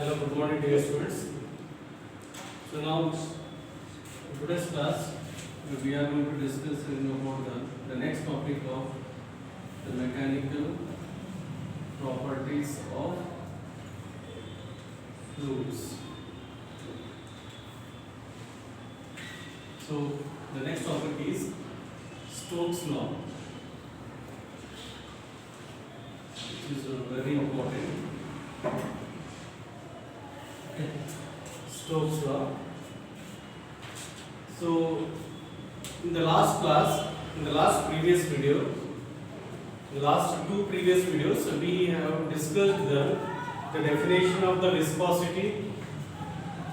Hello, good morning dear students. So now in today's class we are going to discuss about the next topic of the mechanical properties of fluids. So the next topic is Stokes' law, which is very important. Stokes' law. So, in the last class, in the last previous video, the last two previous videos, we have discussed the definition of the viscosity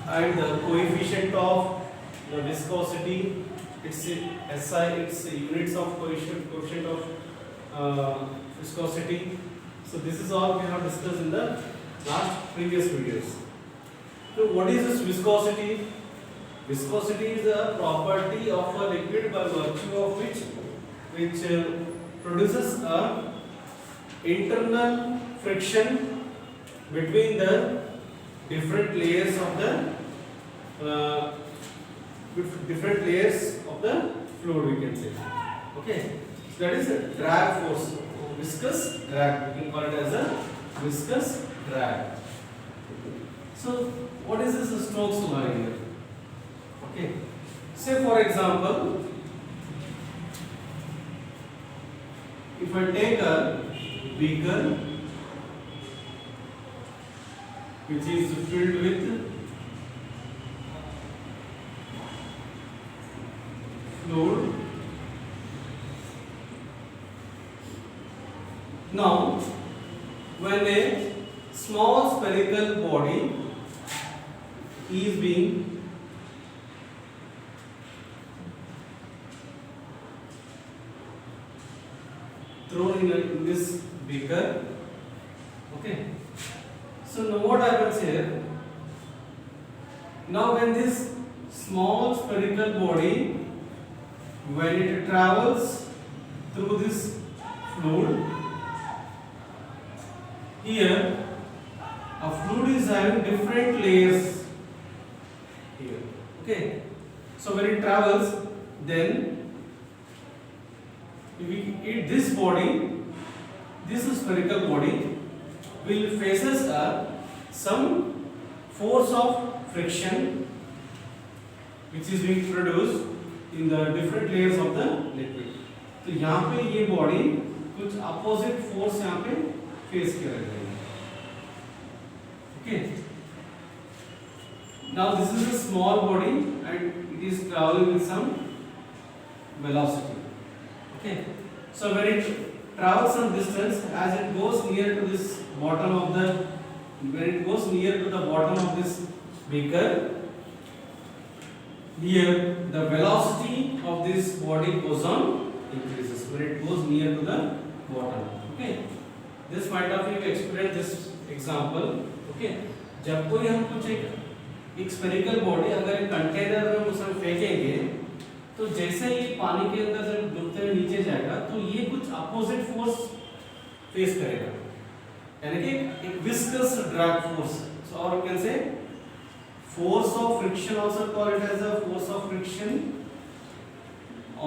and the coefficient of the viscosity. It's SI, it's units of coefficient of viscosity. So, this is all we have discussed in the last previous videos. So what is this viscosity? Viscosity is a property of a liquid by virtue of which produces a internal friction between the different layers of the fluid, we can say. Okay, so that is a drag force, viscous drag. We can call it as a viscous drag. So what is this Stokes' law here? Okay. Say for example, if I take a beaker which is filled with fluid. Now, when a small spherical body is being thrown in this beaker. Okay. So now what happens here? Now when this small spherical body, when it travels through this fluid, here a fluid is having different layers here. Okay. So when it travels, then this body, this spherical body, will faces some force of friction which is being produced in the different layers of the liquid. तो यहाँ पे ये body कुछ opposite force यहाँ पे face किया जाएगा. Okay. Now this is a small body and it is traveling with some velocity. Okay. So when it travels some distance, as it goes near to this bottom of the, when it goes near to the bottom of this beaker, here the velocity of this body goes on increases when it goes near to the bottom. Okay. This might have you experienced this example. Okay. जब कोई हम कुछ एक spherical body अगर एक container में उसमें फेंकेंगे, तो जैसे ये पानी के अंदर से डूबते हुए नीचे जाएगा, तो ये कुछ अपोजिट फोर्स फेस करेगा, यानी कि एक विस्कस ड्रैग फोर्स. सो और can say force of friction also call it as a force of friction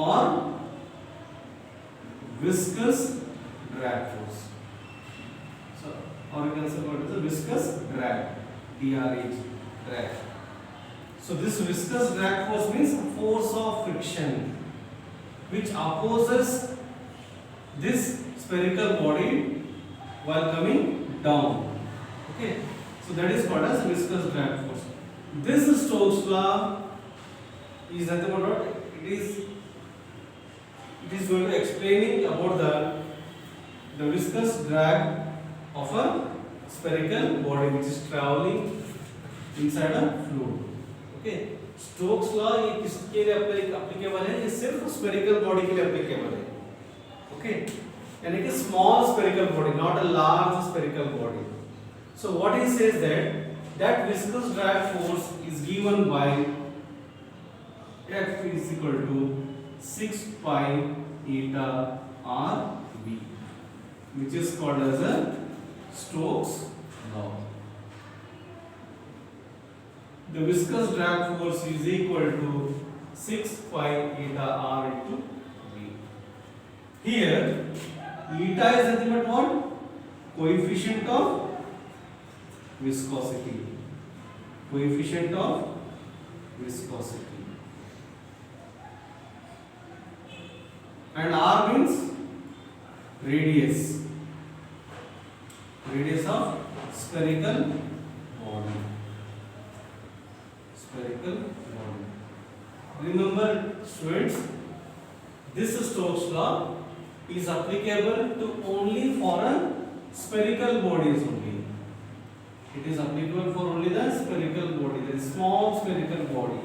और विस्कस ड्रैग फोर्स. सो और can say call it as a viscous drag, DRAG, drag. So this viscous drag force means force of friction which opposes this spherical body while coming down. Okay, so that is called as viscous drag force. This Stokes' law is nothing but what it is going to explaining about the viscous drag of a spherical body which is traveling inside a fluid. Okay, Stokes' law ये किसके लिए applicable है? ये सिर्फ spherical body के लिए applicable है. Okay, यानी कि small spherical body, not a large spherical body. So what he says that viscous drag force is given by F is equal to 6 pi eta r b, which is called as a Stokes law. the viscous drag force is equal to 6 pi eta r into v. Here eta is nothing but what? Coefficient of viscosity. Coefficient of viscosity. And r means radius. Radius of spherical body. Spherical body. Remember students, this Stokes law is applicable to only for a spherical bodies only. It is applicable for only the spherical body, the small spherical body.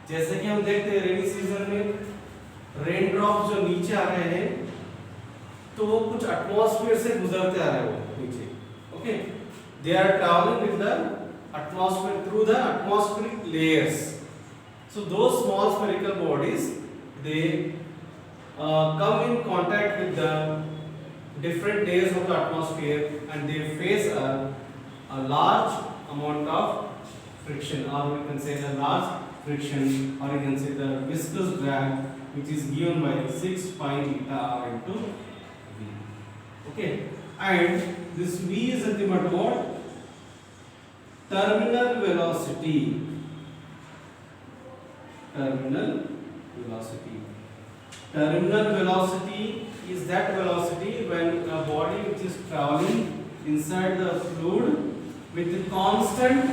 जैसे कि हम देखते हैं rainy season में rain drop जो नीचे आ रहे हैं तो वो कुछ एटमॉस्फेयर से गुजरते आ रहे हैं वो नीचे. Okay, they are travelling with the atmosphere through the atmospheric layers. So those small spherical bodies, they come in contact with the different layers of the atmosphere and they face a large amount of friction, or we can say the large friction, or you can say the viscous drag, which is given by 6 pi eta r into v. Okay, and this v is nothing but what? Terminal velocity. Terminal velocity. Terminal velocity is that velocity when a body which is traveling inside the fluid with constant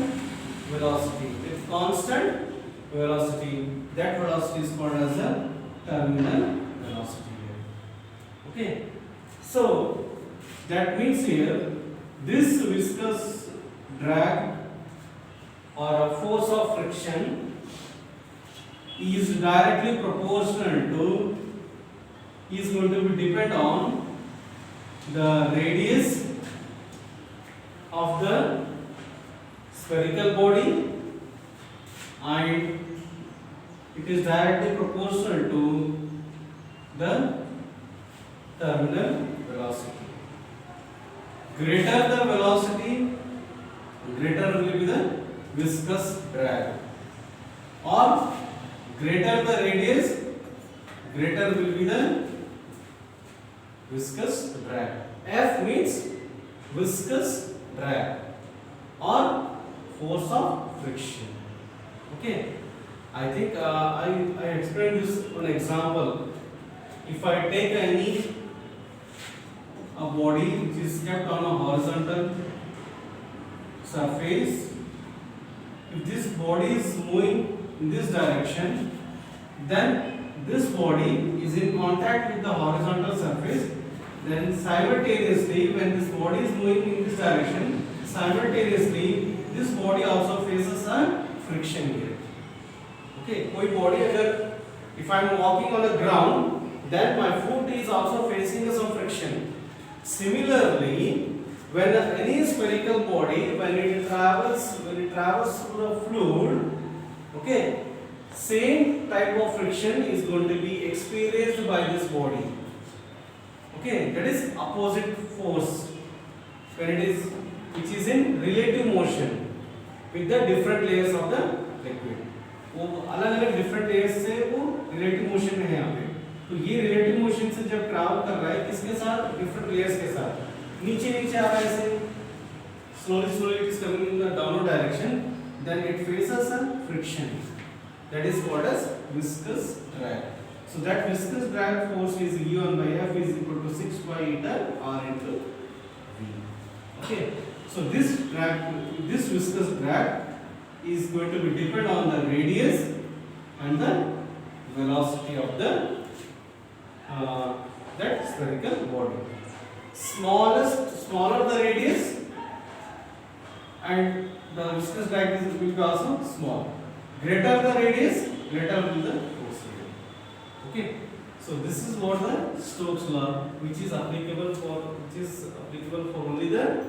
velocity. With constant velocity. That velocity is called as a terminal velocity. Okay. So that means here this viscous drag or a force of friction is directly proportional to, is going to be depend on the radius of the spherical body, and it is directly proportional to the terminal velocity. Greater the velocity, greater will be the viscous drag, or greater the radius, greater will be the viscous drag. F means viscous drag or force of friction. Okay, I think I explained this on example. If I take a body which is kept on a horizontal surface, if this body is moving in this direction, then this body is in contact with the horizontal surface, then simultaneously when this body is moving in this direction, simultaneously this body also faces a friction here. Okay, कोई body अगर if I am walking on the ground, then my foot is also facing some friction. Similarly, when any spherical body, when it travels through the fluid, okay, same type of friction is going to be experienced by this body. Okay, that is opposite force when it is, which is in relative motion with the different layers of the liquid. वो अलग अलग different layers से वो relative motion में है यहाँ पे. तो ये relative motion से जब travel कर रहा है किसके साथ? Different layers के साथ. नीचे नीचे आ रहा है ऐसे, slowly it is coming in the downward direction, then it faces a friction, that is called as viscous drag. So that viscous drag force is given by F is equal to 6 pi eta r into v. Okay, so this viscous drag is going to be depend on the radius and the velocity of the that spherical body. Smaller the radius and the viscous drag will be also small. Greater the radius, greater will be the force. Okay, so this is what the Stokes law, which is applicable for only the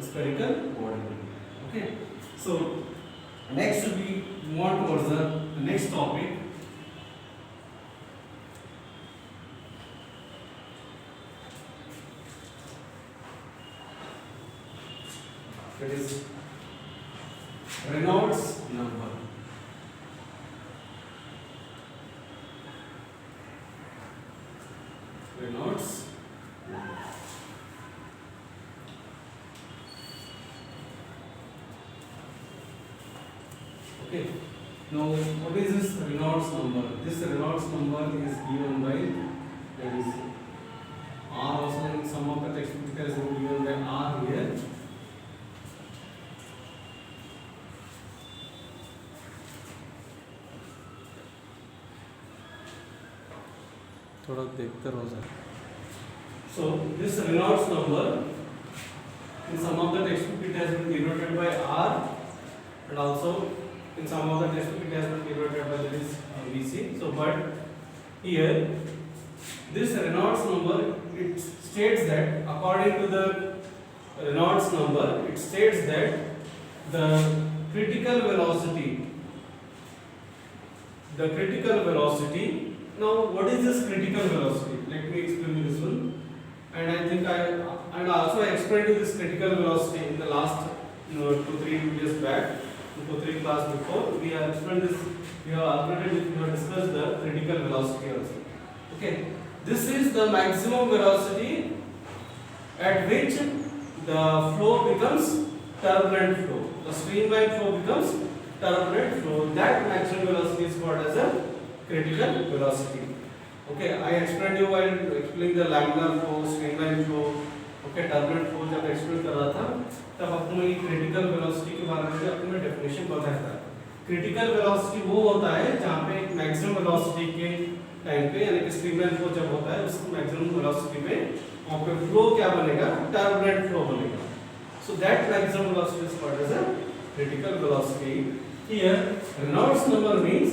spherical body. Okay, so next we move on towards the next topic. That is Reynolds number. Reynolds number. Okay. Now, what is this Reynolds number? This Reynolds number is given by, that is R, also in some of the textbook it has been given by R here. थोड़ा देखते रहो sir. So this Reynolds number in some of the textbook it has been denoted by R, and also in some of the textbook it has been denoted by this VC. So but here this Reynolds number, it states that according to the Reynolds number, it states that the critical velocity, now what is this critical velocity? Let me explain this one. And I think I also explained this critical velocity in the last 2-3 videos back, 2-3 class before. We have explained this. We have discussed the critical velocity also. Okay, this is the maximum velocity at which the flow becomes turbulent flow. The streamline flow becomes turbulent flow. That maximum velocity is called as a critical velocity. Okay, I explained you while explaining the laminar flow, streamline flow. Okay, turbulent flow जब explain कर रहा था तब आपको मैं critical velocity के बारे में आपको मैं definition बताया था. Critical velocity वो होता है जहाँ पे maximum velocity के टाइम पे, यानी कि streamline flow जब होता है उस maximum velocity पे वहाँ पे flow क्या बनेगा? Turbulent flow बनेगा. So that maximum velocity is called as a critical velocity. Here Reynolds number means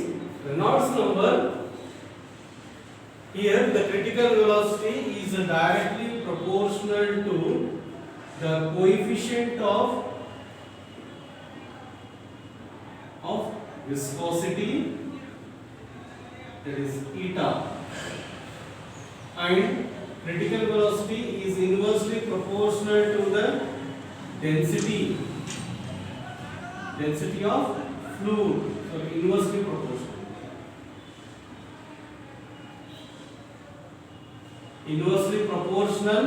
here the critical velocity is directly proportional to the coefficient of viscosity, that is eta, and critical velocity is inversely proportional to the density of fluid. So inversely proportional. Inversely proportional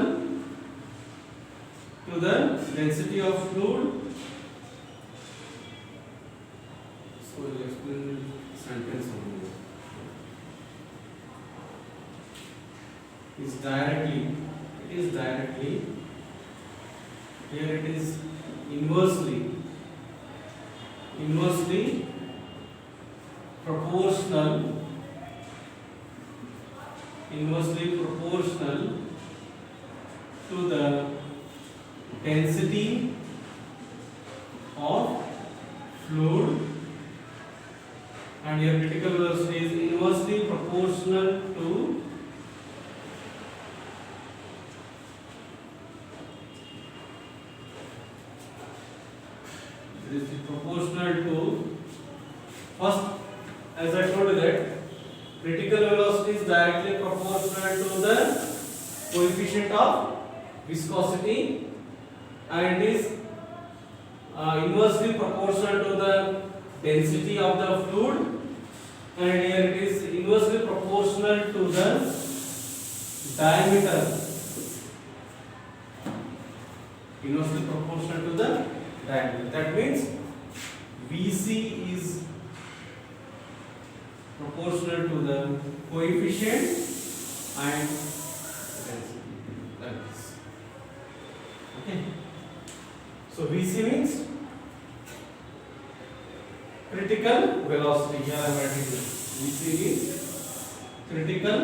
to the density of fluid. So we'll explain the sentence only. It is directly, here it is inversely proportional to the density of fluid, and your critical velocity is inversely proportional to first, as I told you that critical velocity is directly proportional to the coefficient of viscosity, and it is inversely proportional to the density of the fluid, and here it is inversely proportional to the diameter. Inversely proportional to the diameter. That means VC is proportional to the coefficient and density, like this. Okay. So VC means critical velocity. Here I am writing this. VC means critical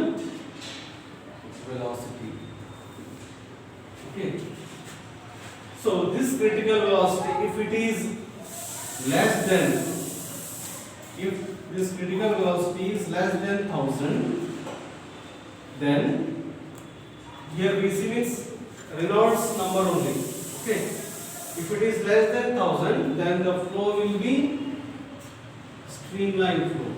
velocity. Okay. So this critical velocity, if it is less than, if this critical velocity is less than 1000, then here VC means Reynolds number only. Okay. If it is less than 1000, then the flow will be streamline flow.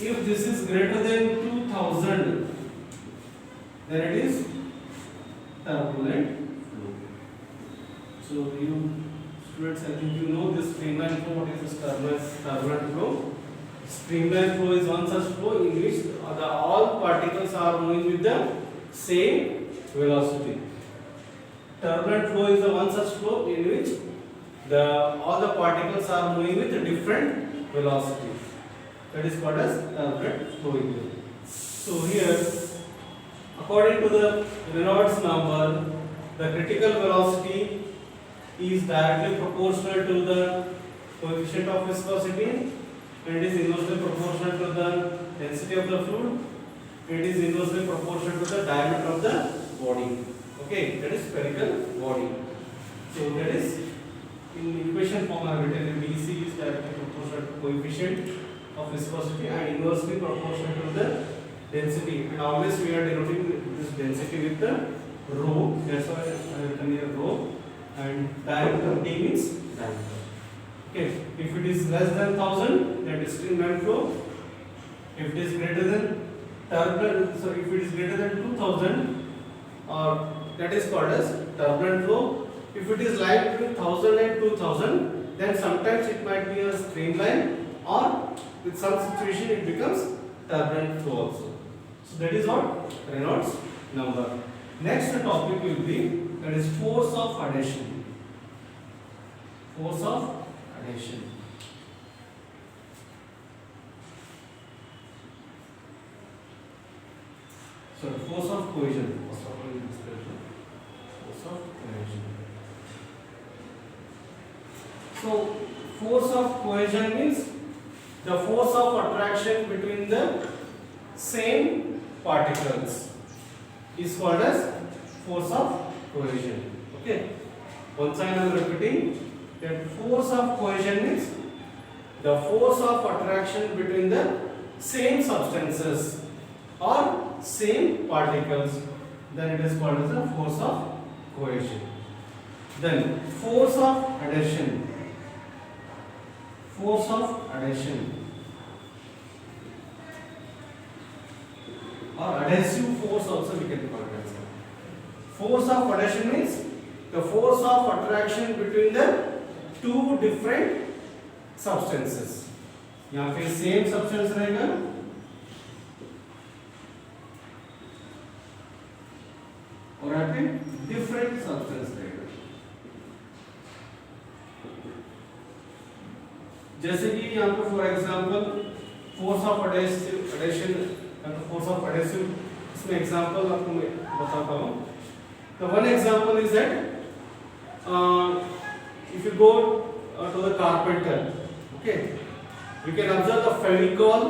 If this is greater than 2000, then it is turbulent flow. So you students, I think you know this streamline flow. What is this turbulent flow? Streamline flow is one such flow in which all particles are moving with the same velocity. Turbulent flow is the one such flow in which all the particles are moving with different velocities. That is called as turbulent flow. So here, according to the Reynolds number, the critical velocity is directly proportional to the coefficient of viscosity, and it is inversely proportional to the density of the fluid. It is inversely proportional to the diameter of the body. Okay, that is spherical body. So that is in equation form I have written dc is directly proportional to coefficient of viscosity and inversely proportional to the density. And always we are denoting this density with the rho. That's why I have written here rho. And diameter d means diameter. Okay, if it is less than 1000, that is streamline flow. If it is greater than if it is greater than 2000, that is called as turbulent flow. If it is like between 1000 and 2000, then sometimes it might be a streamline, or with some situation it becomes turbulent flow also. So that is what Reynolds number. Next topic will be, that is force of adhesion. Force of adhesion. So force of cohesion. Force of cohesion. So force of cohesion means the force of attraction between the same particles is called as force of cohesion. Okay. Once I am repeating that force of cohesion means the force of attraction between the same substances or same particles, then it is called as the force of cohesion. Then force of adhesion. Force of adhesion or adhesive force also we can call it as. Force of adhesion means the force of attraction between the two different substances. यहाँ पे same substance रहेगा और यहाँ पे different substance रहेगा. जैसे कि यहाँ पे for example force of adhesion force of adhesive, इसमें एग्जांपल आपको मैं बताता हूँ. The one example is that if you go to the carpenter, okay, we can observe the Fevicol.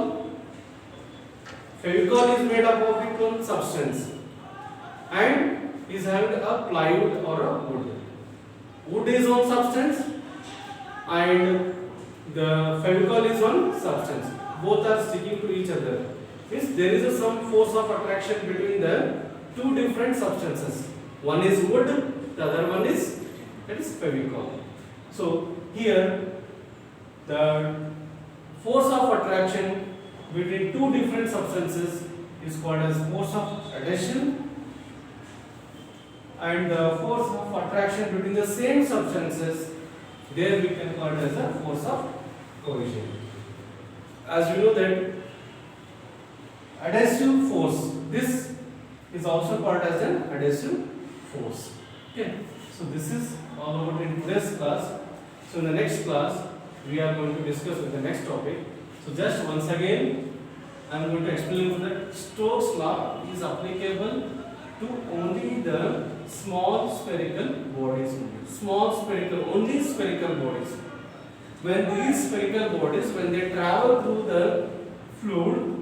Fevicol is made up of one substance and is having a plywood or a wood. Wood is one substance and the Fevicol is one substance. Both are sticking to each other. Means there is some force of attraction between the two different substances. One is wood, the other one is Fevicol. So here the force of attraction between two different substances is called as force of adhesion, and the force of attraction between the same substances, there we can call it as a force of cohesion. As we know that adhesive force, this is also called as an adhesive force. Okay, so this is all about in today's class. So in the next class we are going to discuss with the next topic. So just once again I am going to explain that Stokes law is applicable to only the small spherical bodies. Only spherical bodies. When these spherical bodies, when they travel through the fluid,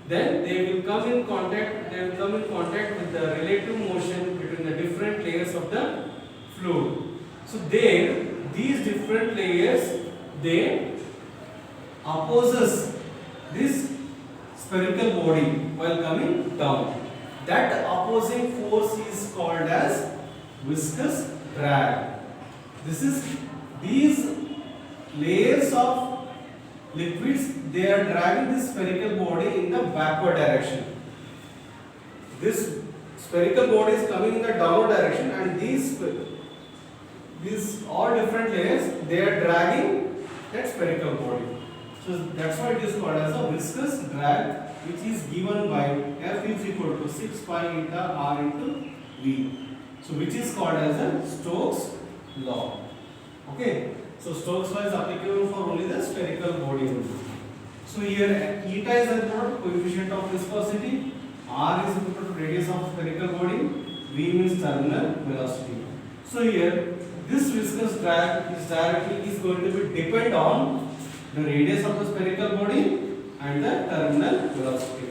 then they will come in contact with the relative motion between the different layers of the fluid. So there, these different layers, they opposes this spherical body while coming down. That opposing force is called as viscous drag. These layers of liquids, they are dragging this spherical body in the backward direction. This spherical body is coming in the downward direction, and these all different layers, they are dragging that spherical body. So that's why it is called as a viscous drag, which is given by F is equal to 6 pi eta R into V. So which is called as a Stokes law. Okay. So Stokes law is applicable for only the spherical body only. So here eta is the coefficient of viscosity, R is equal to radius of spherical body, V means terminal velocity. So here this viscous drag is going to be depend on the radius of the spherical body and the terminal velocity.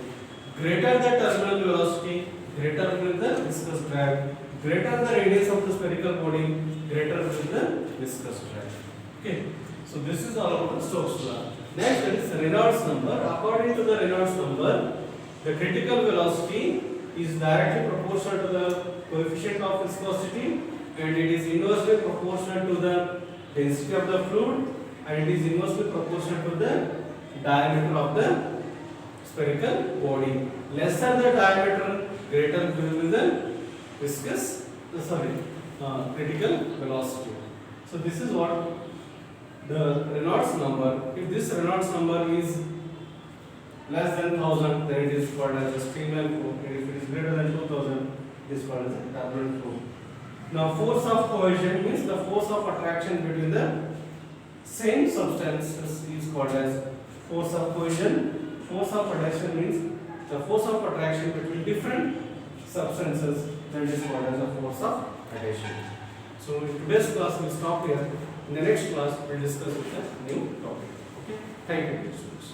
Greater the terminal velocity, greater will the viscous drag. Greater the radius of the spherical body, greater will the viscous drag. Okay. So this is all about the Stokes law. Next is Reynolds number. According to the Reynolds number, the critical velocity is directly proportional to the coefficient of viscosity, and it is inversely proportional to the density of the fluid, and it is inversely proportional to the diameter of the spherical body. Lesser the diameter, greater will be the critical velocity. So this is what the Reynolds number. If this Reynolds number is less than 1000, then it is called as a streamline flow. And if it is greater than 2000, it is called as a turbulent flow. Now force of cohesion means the force of attraction between the same substances is called as force of cohesion. Force of adhesion means the force of attraction between different substances, that is called as a force of adhesion. So in today's class we will stop here. In the next class we will discuss with a new topic. Okay. Thank you, students.